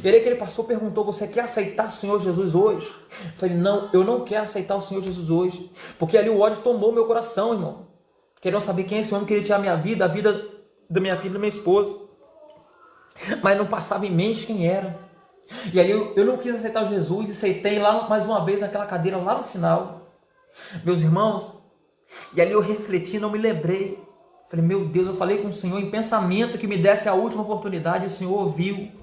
E aí aquele pastor perguntou: você quer aceitar o Senhor Jesus hoje? Eu falei: não, eu não quero aceitar o Senhor Jesus hoje, porque ali o ódio tomou meu coração, irmão. Querendo saber quem é esse homem, queria tirar minha vida, a vida da minha filha e da minha esposa, mas não passava em mente quem era. E ali eu não quis aceitar Jesus, e aceitei lá mais uma vez naquela cadeira lá no final, meus irmãos. E ali eu refleti, não me lembrei. Falei: meu Deus, eu falei com o Senhor em pensamento que me desse a última oportunidade, e o Senhor ouviu.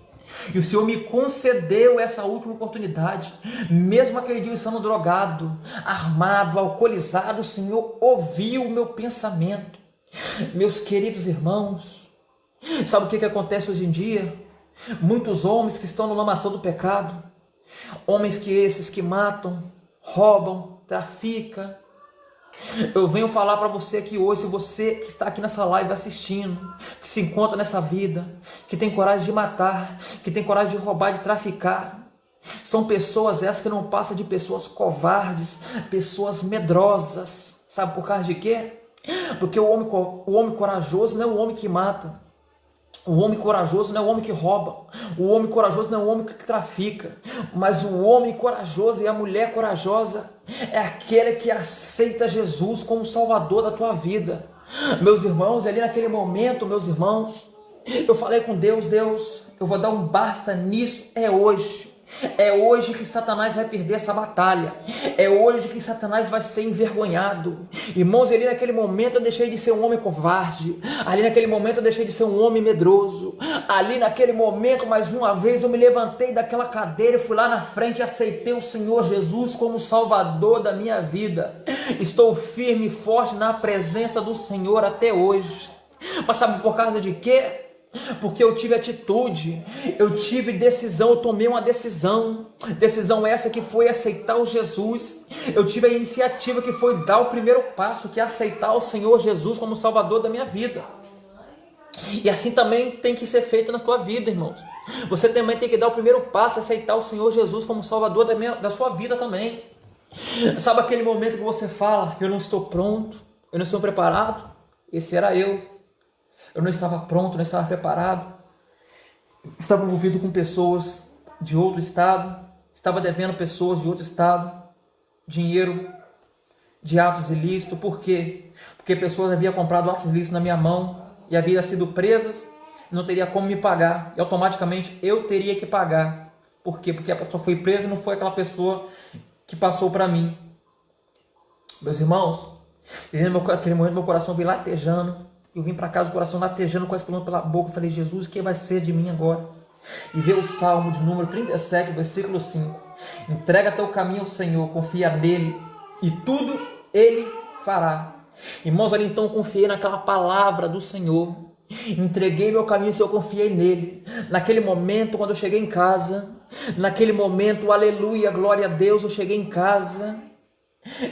E o Senhor me concedeu essa última oportunidade. Mesmo aquele dia eu estando drogado, armado, alcoolizado, o Senhor ouviu o meu pensamento. Meus queridos irmãos, sabe o que acontece hoje em dia? Muitos homens que estão no lamaçal do pecado, homens que matam, roubam, traficam. Eu venho falar para você aqui hoje, se você que está aqui nessa live assistindo, que se encontra nessa vida, que tem coragem de matar, que tem coragem de roubar, de traficar, são pessoas essas que não passam de pessoas covardes, pessoas medrosas. Sabe por causa de quê? Porque o homem corajoso não é o homem que mata. O homem corajoso não é o homem que rouba, o homem corajoso não é o homem que trafica, mas o homem corajoso e a mulher corajosa é aquele que aceita Jesus como Salvador da tua vida. Meus irmãos, ali naquele momento, meus irmãos, eu falei com Deus, Deus, eu vou dar um basta nisso, é hoje. É hoje que Satanás vai perder essa batalha. É hoje que Satanás vai ser envergonhado. Irmãos, ali naquele momento eu deixei de ser um homem covarde. Ali naquele momento eu deixei de ser um homem medroso. Ali naquele momento, mais uma vez, eu me levantei daquela cadeira e fui lá na frente e aceitei o Senhor Jesus como Salvador da minha vida. Estou firme e forte na presença do Senhor até hoje. Mas sabe por causa de quê? Porque eu tive atitude, eu tive decisão, eu tomei uma decisão essa que foi aceitar o Jesus. Eu tive a iniciativa que foi dar o primeiro passo, que é aceitar o Senhor Jesus como Salvador da minha vida. E assim também tem que ser feito na tua vida, irmãos. Você também tem que dar o primeiro passo, aceitar o Senhor Jesus como Salvador da sua vida também. Sabe aquele momento que você fala, eu não estou pronto, eu não estou preparado? Esse era eu. Eu não estava pronto, não estava preparado. Estava envolvido com pessoas de outro estado. Estava devendo pessoas de outro estado dinheiro de atos ilícitos. Por quê? Porque pessoas haviam comprado atos ilícitos na minha mão e haviam sido presas, não teria como me pagar. E automaticamente eu teria que pagar. Por quê? Porque a pessoa foi presa e não foi aquela pessoa que passou para mim. Meus irmãos, naquele momento meu coração veio latejando. Eu vim para casa, o coração latejando, quase pulando pela boca. Eu falei, Jesus, o que vai ser de mim agora? E veio o Salmo de número 37, versículo 5. Entrega teu caminho ao Senhor, confia nele e tudo ele fará. Irmãos, ali então eu confiei naquela palavra do Senhor. Entreguei meu caminho, Senhor, eu confiei nele. Naquele momento, quando eu cheguei em casa, naquele momento, aleluia, glória a Deus, eu cheguei em casa.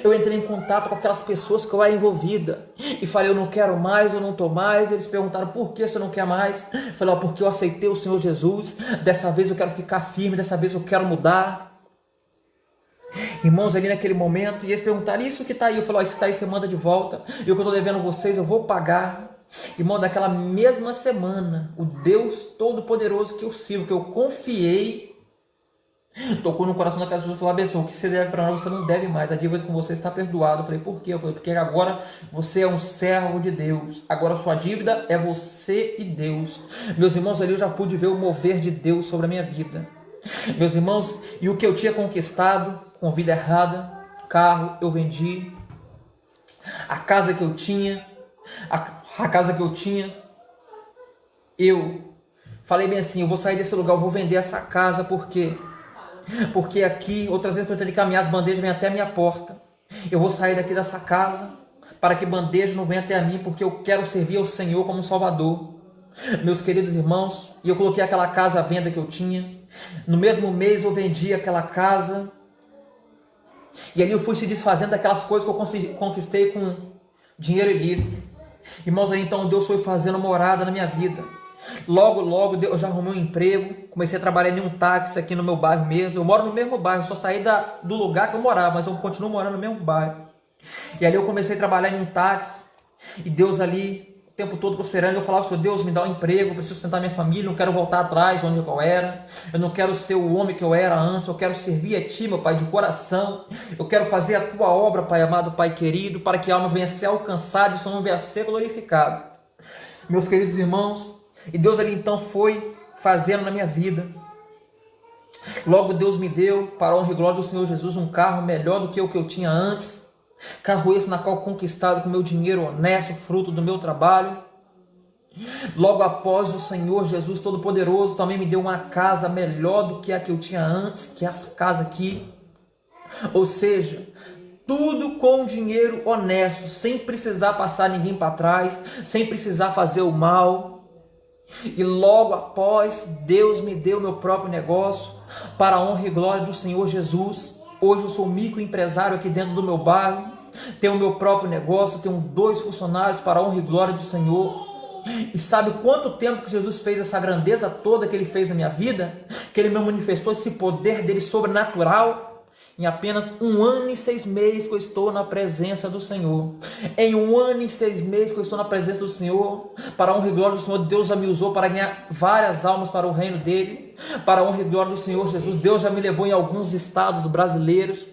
Eu entrei em contato com aquelas pessoas que eu era envolvida e falei, eu não quero mais, eu não estou mais. Eles perguntaram, por que você não quer mais? Eu falei, porque eu aceitei o Senhor Jesus. Dessa vez eu quero ficar firme, dessa vez eu quero mudar. Irmãos, ali naquele momento, e eles perguntaram, isso que está aí? Eu falei, isso está aí, você manda de volta. E o que eu estou devendo a vocês, eu vou pagar. Irmão, daquela mesma semana, o Deus Todo-Poderoso que eu sirvo, que eu confiei, tocou no coração daquelas pessoas e falou, abençoa, o que você deve para nós, você não deve mais, a dívida com você está perdoada. Eu falei, por quê? Eu falei, porque agora você é um servo de Deus, agora a sua dívida é você e Deus. Meus irmãos, ali eu já pude ver o mover de Deus sobre a minha vida. Meus irmãos, e o que eu tinha conquistado com vida errada, carro eu vendi, a casa que eu tinha, eu falei bem assim, eu vou sair desse lugar, eu vou vender essa casa, porque aqui, outras vezes que eu tenho que caminhar, as bandejas vêm até a minha porta. Eu vou sair daqui dessa casa, para que bandeja não venha até a mim, porque eu quero servir ao Senhor como Salvador. Meus queridos irmãos, e eu coloquei aquela casa à venda que eu tinha. No mesmo mês eu vendi aquela casa. E ali eu fui se desfazendo daquelas coisas que eu conquistei com dinheiro ilícito. Irmãos, aí então Deus foi fazendo morada na minha vida. Logo eu já arrumei um emprego, comecei a trabalhar em um táxi aqui no meu bairro mesmo. Eu moro no mesmo bairro, só saí do lugar que eu morava, mas eu continuo morando no mesmo bairro. E ali eu comecei a trabalhar em um táxi, e Deus ali, o tempo todo prosperando. Eu falava, Senhor Deus, me dá um emprego, eu preciso sustentar minha família, não quero voltar atrás onde eu era, eu não quero ser o homem que eu era antes, eu quero servir a Ti, meu Pai, de coração. Eu quero fazer a Tua obra, Pai amado, Pai querido, para que almas venham a ser alcançadas e o Seu nome venha a ser glorificado. Meus queridos irmãos, e Deus ali então foi fazendo na minha vida. Logo Deus me deu, para a honra e glória do Senhor Jesus, um carro melhor do que o que eu tinha antes. Carro esse na qual conquistado com meu dinheiro honesto, fruto do meu trabalho. Logo após, o Senhor Jesus Todo-Poderoso também me deu uma casa melhor do que a que eu tinha antes, que é essa casa aqui. Ou seja, tudo com dinheiro honesto, sem precisar passar ninguém para trás, sem precisar fazer o mal. E logo após, Deus me deu meu próprio negócio, para a honra e glória do Senhor Jesus. Hoje eu sou microempresário aqui dentro do meu bairro, tenho o meu próprio negócio, tenho 2 funcionários para a honra e glória do Senhor. E sabe quanto tempo que Jesus fez essa grandeza toda que Ele fez na minha vida? Que Ele me manifestou esse poder dele sobrenatural. Em apenas 1 ano e 6 meses que eu estou na presença do Senhor. Em 1 ano e 6 meses que eu estou na presença do Senhor, para a honra e glória do Senhor, Deus já me usou para ganhar várias almas para o reino dele. Para a honra e glória do Senhor Jesus, Deus já me levou em alguns estados brasileiros.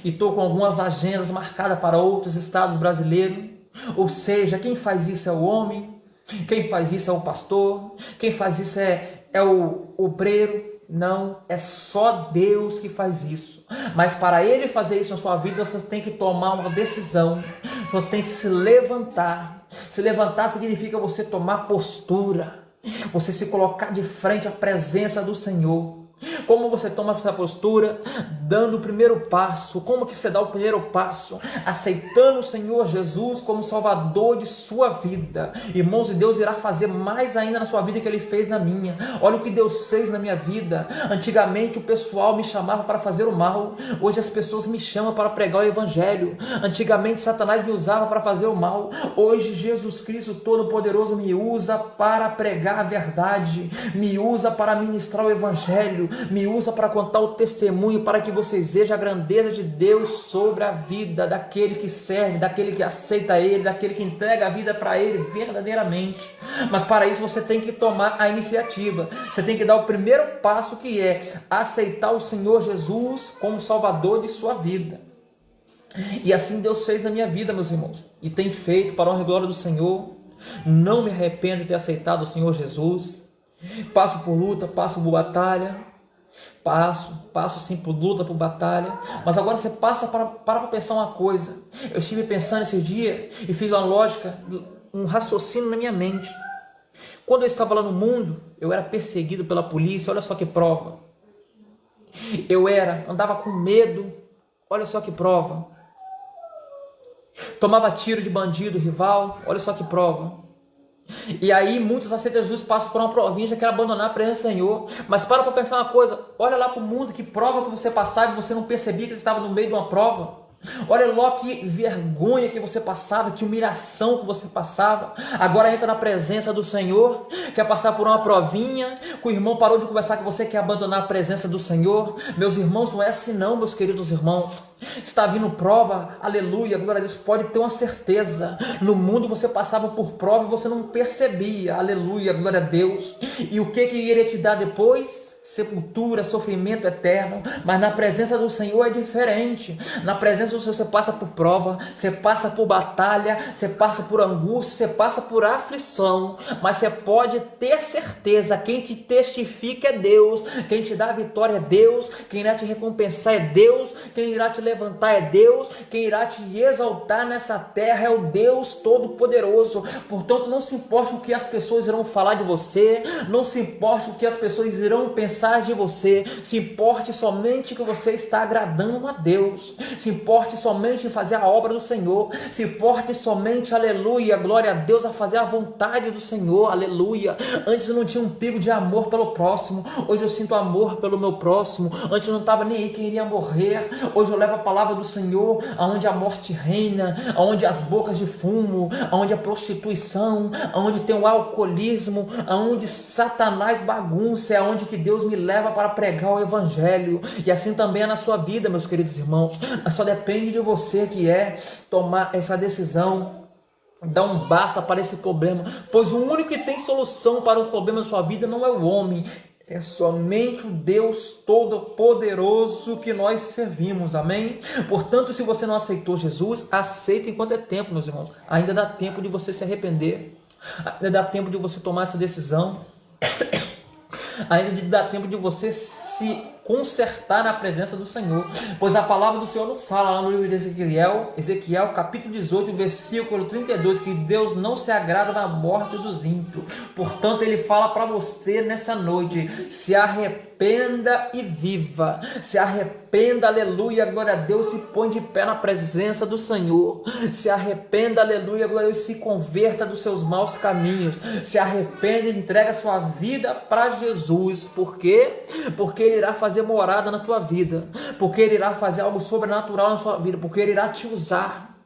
E estou com algumas agendas marcadas para outros estados brasileiros. Ou seja, quem faz isso é o homem. Quem faz isso é o pastor. Quem faz isso é o obreiro. Não, é só Deus que faz isso. Mas para Ele fazer isso na sua vida, você tem que tomar uma decisão. Você tem que se levantar. Se levantar significa você tomar postura. Você se colocar de frente à presença do Senhor. Como você toma essa postura? Dando o primeiro passo. Como que você dá o primeiro passo? Aceitando o Senhor Jesus como Salvador de sua vida. Irmãos, e Deus irá fazer mais ainda na sua vida que Ele fez na minha. Olha o que Deus fez na minha vida. Antigamente o pessoal me chamava para fazer o mal. Hoje as pessoas me chamam para pregar o Evangelho. Antigamente Satanás me usava para fazer o mal. Hoje Jesus Cristo Todo-Poderoso me usa para pregar a verdade. Me usa para ministrar o Evangelho. Me usa para contar o testemunho, para que vocês vejam a grandeza de Deus sobre a vida daquele que serve, daquele que aceita Ele, daquele que entrega a vida para Ele verdadeiramente. Mas para isso você tem que tomar a iniciativa. Você tem que dar o primeiro passo, que é aceitar o Senhor Jesus como Salvador de sua vida. E assim Deus fez na minha vida, meus irmãos, e tem feito para a honra e glória do Senhor. Não me arrependo de ter aceitado o Senhor Jesus. Passo por luta, passo por batalha. Passo sim por luta, por batalha. Mas agora você passa para pensar uma coisa. Eu estive pensando esse dia e fiz uma lógica, um raciocínio na minha mente. Quando eu estava lá no mundo, eu era perseguido pela polícia. Olha só que prova. Andava com medo. Olha só que prova. Tomava tiro de bandido, rival. Olha só que prova. E aí muitos aceitam Jesus, passam por uma provinha, já querem abandonar a presença do Senhor. Mas para pensar uma coisa. Olha lá para o mundo, que prova que você passava e você não percebia que você estava no meio de uma prova. Olha lá que vergonha que você passava, que humilhação que você passava. Agora entra na presença do Senhor, quer passar por uma provinha, que o irmão parou de conversar que você quer abandonar a presença do Senhor. Meus irmãos, não é assim não, meus queridos irmãos. Está vindo prova, aleluia, glória a Deus, pode ter uma certeza. No mundo você passava por prova e você não percebia, aleluia, glória a Deus. E o que iria te dar depois? Sepultura, sofrimento eterno. Mas na presença do Senhor é diferente. Na presença do Senhor você passa por prova, você passa por batalha, você passa por angústia, você passa por aflição, mas você pode ter certeza, quem te testifica é Deus, quem te dá a vitória é Deus, quem irá te recompensar é Deus, quem irá te levantar é Deus, quem irá te exaltar nessa terra é o Deus Todo-Poderoso. Portanto, não se importe o que as pessoas irão falar de você, não se importe o que as pessoas irão pensar de você, se importe somente que você está agradando a Deus, se importe somente em fazer a obra do Senhor, se importe somente, aleluia, glória a Deus, a fazer a vontade do Senhor, aleluia. Antes eu não tinha um pingo de amor pelo próximo, hoje eu sinto amor pelo meu próximo. Antes eu não estava nem aí quem iria morrer, hoje eu levo a palavra do Senhor, aonde a morte reina, aonde as bocas de fumo, aonde a prostituição, aonde tem o alcoolismo, aonde Satanás bagunça, é aonde que Deus me leva para pregar o Evangelho. E assim também é na sua vida, meus queridos irmãos. Mas só depende de você, que é tomar essa decisão, dar um basta para esse problema, pois o único que tem solução para o problema da sua vida não é o homem, é somente o Deus Todo-Poderoso que nós servimos, amém? Portanto, se você não aceitou Jesus, aceita enquanto é tempo, meus irmãos. Ainda dá tempo de você se arrepender, ainda dá tempo de você tomar essa decisão, ainda dá tempo de você se consertar na presença do Senhor, pois a palavra do Senhor nos fala lá no livro de Ezequiel capítulo 18, versículo 32, que Deus não se agrada da morte dos ímpios. Portanto, Ele fala para você nessa noite: se arrependa e viva, se arrependa, aleluia, glória a Deus, se põe de pé na presença do Senhor, se arrependa, aleluia, glória a Deus, se converta dos seus maus caminhos, se arrependa e entrega a sua vida para Jesus. Por quê? Porque Ele irá fazer morada na tua vida, porque Ele irá fazer algo sobrenatural na sua vida, porque Ele irá te usar.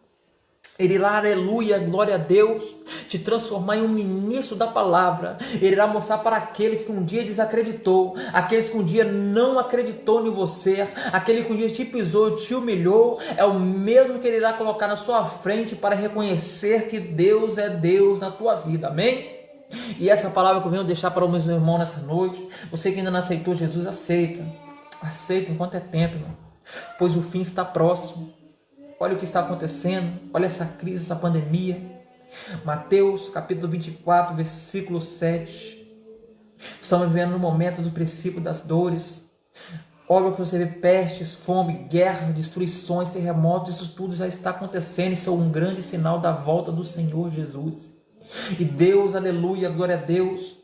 Ele irá, aleluia, glória a Deus, te transformar em um ministro da palavra. Ele irá mostrar para aqueles que um dia desacreditou, aqueles que um dia não acreditou em você, aquele que um dia te pisou, te humilhou, é o mesmo que ele irá colocar na sua frente para reconhecer que Deus é Deus na tua vida, amém? E essa palavra que eu venho deixar para os meus irmãos nessa noite, você que ainda não aceitou Jesus, aceita enquanto é tempo, irmão, pois o fim está próximo. Olha o que está acontecendo, olha essa crise, essa pandemia. Mateus capítulo 24, versículo 7. Estamos vivendo no momento do princípio das dores. Olha o que você vê: pestes, fome, guerra, destruições, terremotos. Isso tudo já está acontecendo. Isso é um grande sinal da volta do Senhor Jesus. E Deus, aleluia, glória a Deus,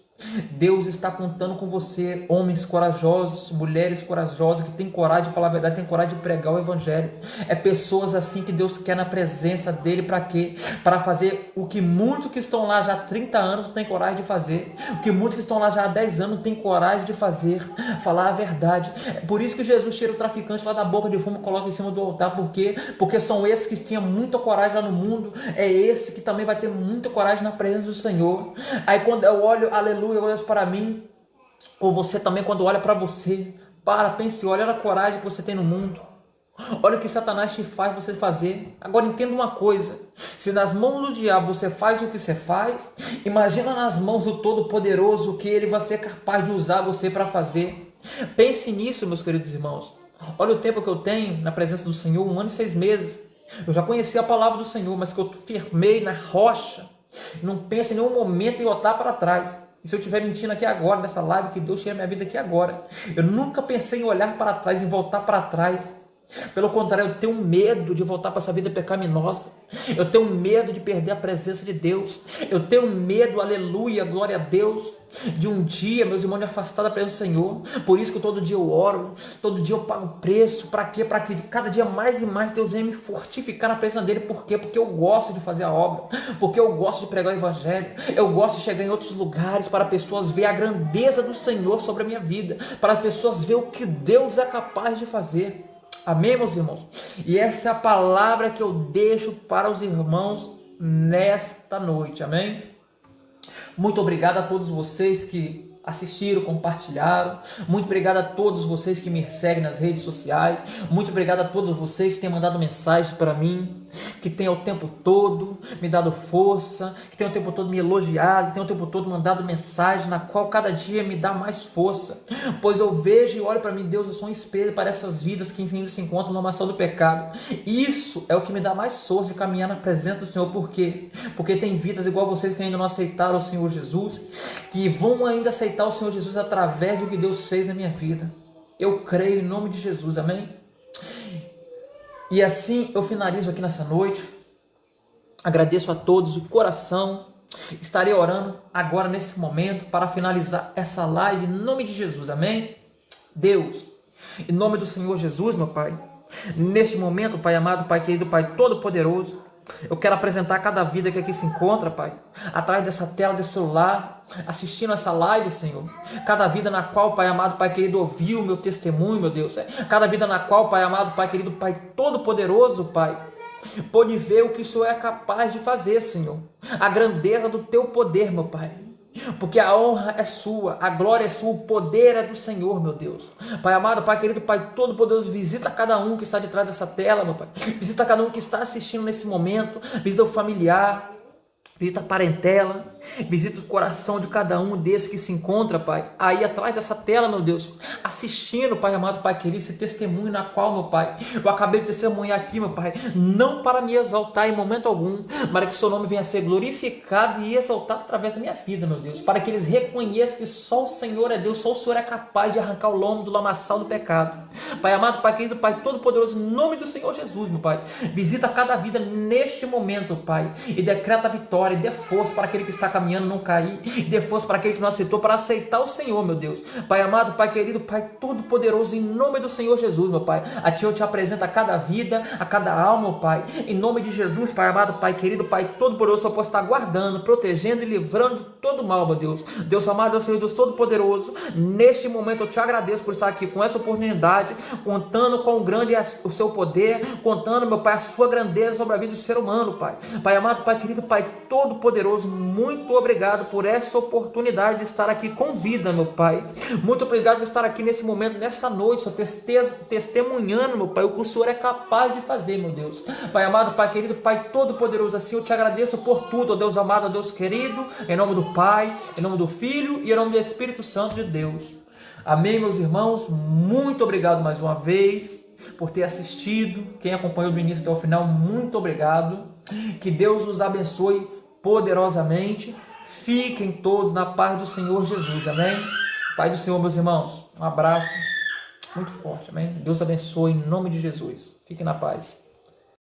Deus está contando com você, homens corajosos, mulheres corajosas, que têm coragem de falar a verdade, têm coragem de pregar o evangelho. É pessoas assim que Deus quer na presença dele. Para quê? Para fazer o que muitos que estão lá já há 30 anos não têm coragem de fazer, o que muitos que estão lá já há 10 anos não têm coragem de fazer, falar a verdade. É por isso que Jesus tira o traficante lá da boca de fumo e coloca em cima do altar. Por quê? Porque são esses que tinham muita coragem lá no mundo, é esse que também vai ter muita coragem na presença do Senhor. Aí quando eu olho, aleluia, olha para mim, ou você também, quando olha para você, pense, olha a coragem que você tem no mundo, olha o que Satanás te faz você fazer. Agora entenda uma coisa: se nas mãos do diabo você faz o que você faz, imagina nas mãos do Todo-Poderoso o que ele vai ser capaz de usar você para fazer. Pense nisso, meus queridos irmãos. Olha o tempo que eu tenho na presença do Senhor, 1 ano e 6 meses. Eu já conheci a palavra do Senhor, mas que eu firmei na rocha. Não pense em nenhum momento em voltar para trás. E se eu estiver mentindo aqui agora, nessa live, que Deus tire a minha vida aqui agora. Eu nunca pensei em olhar para trás, em voltar para trás. Pelo contrário, eu tenho medo de voltar para essa vida pecaminosa. Eu tenho medo de perder a presença de Deus. Eu tenho medo, aleluia, glória a Deus, de um dia, meus irmãos, me afastar da presença do Senhor. Por isso que todo dia eu oro, todo dia eu pago preço. Para quê? Para que cada dia mais e mais Deus venha me fortificar na presença dele. Por quê? Porque eu gosto de fazer a obra, porque eu gosto de pregar o evangelho, eu gosto de chegar em outros lugares para pessoas ver a grandeza do Senhor sobre a minha vida, para pessoas ver o que Deus é capaz de fazer. Amém, meus irmãos? E essa é a palavra que eu deixo para os irmãos nesta noite, amém? Muito obrigado a todos vocês que assistiram, compartilharam. Muito obrigado a todos vocês que me seguem nas redes sociais. Muito obrigado a todos vocês que têm mandado mensagem para mim, que têm o tempo todo me dado força, que têm o tempo todo me elogiado, que têm o tempo todo mandado mensagem, na qual cada dia me dá mais força. Pois eu vejo e olho para mim: Deus, eu sou um espelho para essas vidas que ainda se encontram na maçã do pecado. Isso é o que me dá mais força de caminhar na presença do Senhor. Por quê? Porque tem vidas igual vocês que ainda não aceitaram o Senhor Jesus, que vão ainda aceitar o Senhor Jesus através do que Deus fez na minha vida. Eu creio em nome de Jesus, amém? E assim eu finalizo aqui nessa noite. Agradeço a todos de coração. Estarei orando agora nesse momento para finalizar essa live em nome de Jesus, amém? Deus, em nome do Senhor Jesus, meu Pai, neste momento, Pai amado, Pai querido, Pai todo-poderoso, eu quero apresentar cada vida que aqui se encontra, Pai, atrás dessa tela desse celular, assistindo essa live, Senhor. Cada vida na qual, Pai amado, Pai querido, ouviu o meu testemunho, meu Deus. Cada vida na qual, Pai amado, Pai querido, Pai todo-poderoso, Pai, pode ver o que o Senhor é capaz de fazer, Senhor. A grandeza do teu poder, meu Pai. Porque a honra é sua, a glória é sua, o poder é do Senhor, meu Deus. Pai amado, Pai querido, Pai todo-poderoso, visita cada um que está de trás dessa tela, meu Pai. Visita cada um que está assistindo nesse momento. Visita o familiar, visita a parentela, visita o coração de cada um desses que se encontra, Pai, aí atrás dessa tela, meu Deus, assistindo, Pai amado, Pai querido, esse testemunho na qual, meu Pai, eu acabei de testemunhar aqui, meu Pai, não para me exaltar em momento algum, mas que o seu nome venha a ser glorificado e exaltado através da minha vida, meu Deus, para que eles reconheçam que só o Senhor é Deus, só o Senhor é capaz de arrancar o lombo do lamaçal do pecado. Pai amado, Pai querido, Pai todo-poderoso, em nome do Senhor Jesus, meu Pai, visita cada vida neste momento, Pai, e decreta a vitória. vitória, dê força para aquele que está caminhando não cair, dê força para aquele que não aceitou, para aceitar o Senhor, meu Deus. Pai amado, Pai querido, Pai todo-poderoso, em nome do Senhor Jesus, meu Pai, a Ti eu te apresento a cada vida, a cada alma, meu Pai, em nome de Jesus, Pai amado, Pai querido, Pai todo-poderoso, eu posso estar guardando, protegendo e livrando de todo mal, meu Deus. Deus amado, Deus querido, Deus todo-poderoso, neste momento eu te agradeço por estar aqui com essa oportunidade, contando com o grande o seu poder, contando, meu Pai, a sua grandeza sobre a vida do ser humano, Pai. Pai amado, Pai querido, Pai todo-poderoso, muito obrigado por essa oportunidade de estar aqui com vida, meu Pai. Muito obrigado por estar aqui nesse momento, nessa noite, Senhor, testemunhando, meu Pai, o que o Senhor é capaz de fazer, meu Deus. Pai amado, Pai querido, Pai todo-poderoso, assim eu te agradeço por tudo, ó Deus amado, ó Deus querido, em nome do Pai, em nome do Filho e em nome do Espírito Santo de Deus. Amém, meus irmãos, muito obrigado mais uma vez por ter assistido. Quem acompanhou do início até o final, muito obrigado. Que Deus os abençoe poderosamente. Fiquem todos na paz do Senhor Jesus, amém? Pai do Senhor, meus irmãos, um abraço muito forte, amém? Deus abençoe em nome de Jesus. Fiquem na paz.